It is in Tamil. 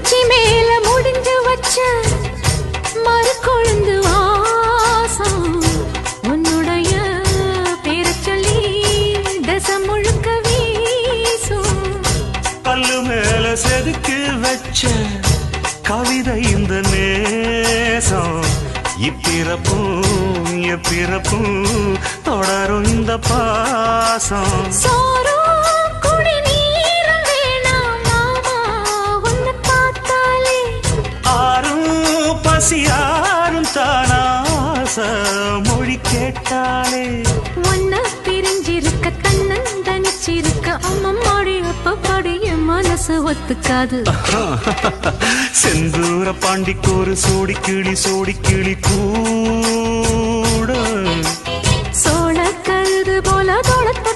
உச்சி மேல முடிஞ்சு வச்ச மறு கொழுந்து வாசம் உன்னுடைய பேர சொல்லி தசம் முழுக்க வீசும். கல்லு மேல செதுக்கு வச்ச கவிதை இந்த நேசம் இப்பிறப்பும் எப்பிறப்பும் தொடரும் இந்த பாசம். யாரும் தானாச மொழி கேட்டாலே ஒன்ன பிரிஞ்சிருக்க தன்னன் தனிச்சிருக்க அம்மம்மாடி அப்பப்பாடி என் மனசு ஒத்துக்காது. செந்தூர பாண்டிக்கு ஒரு சோடி கிளி கூட சோழ கழுது போல தோளத்த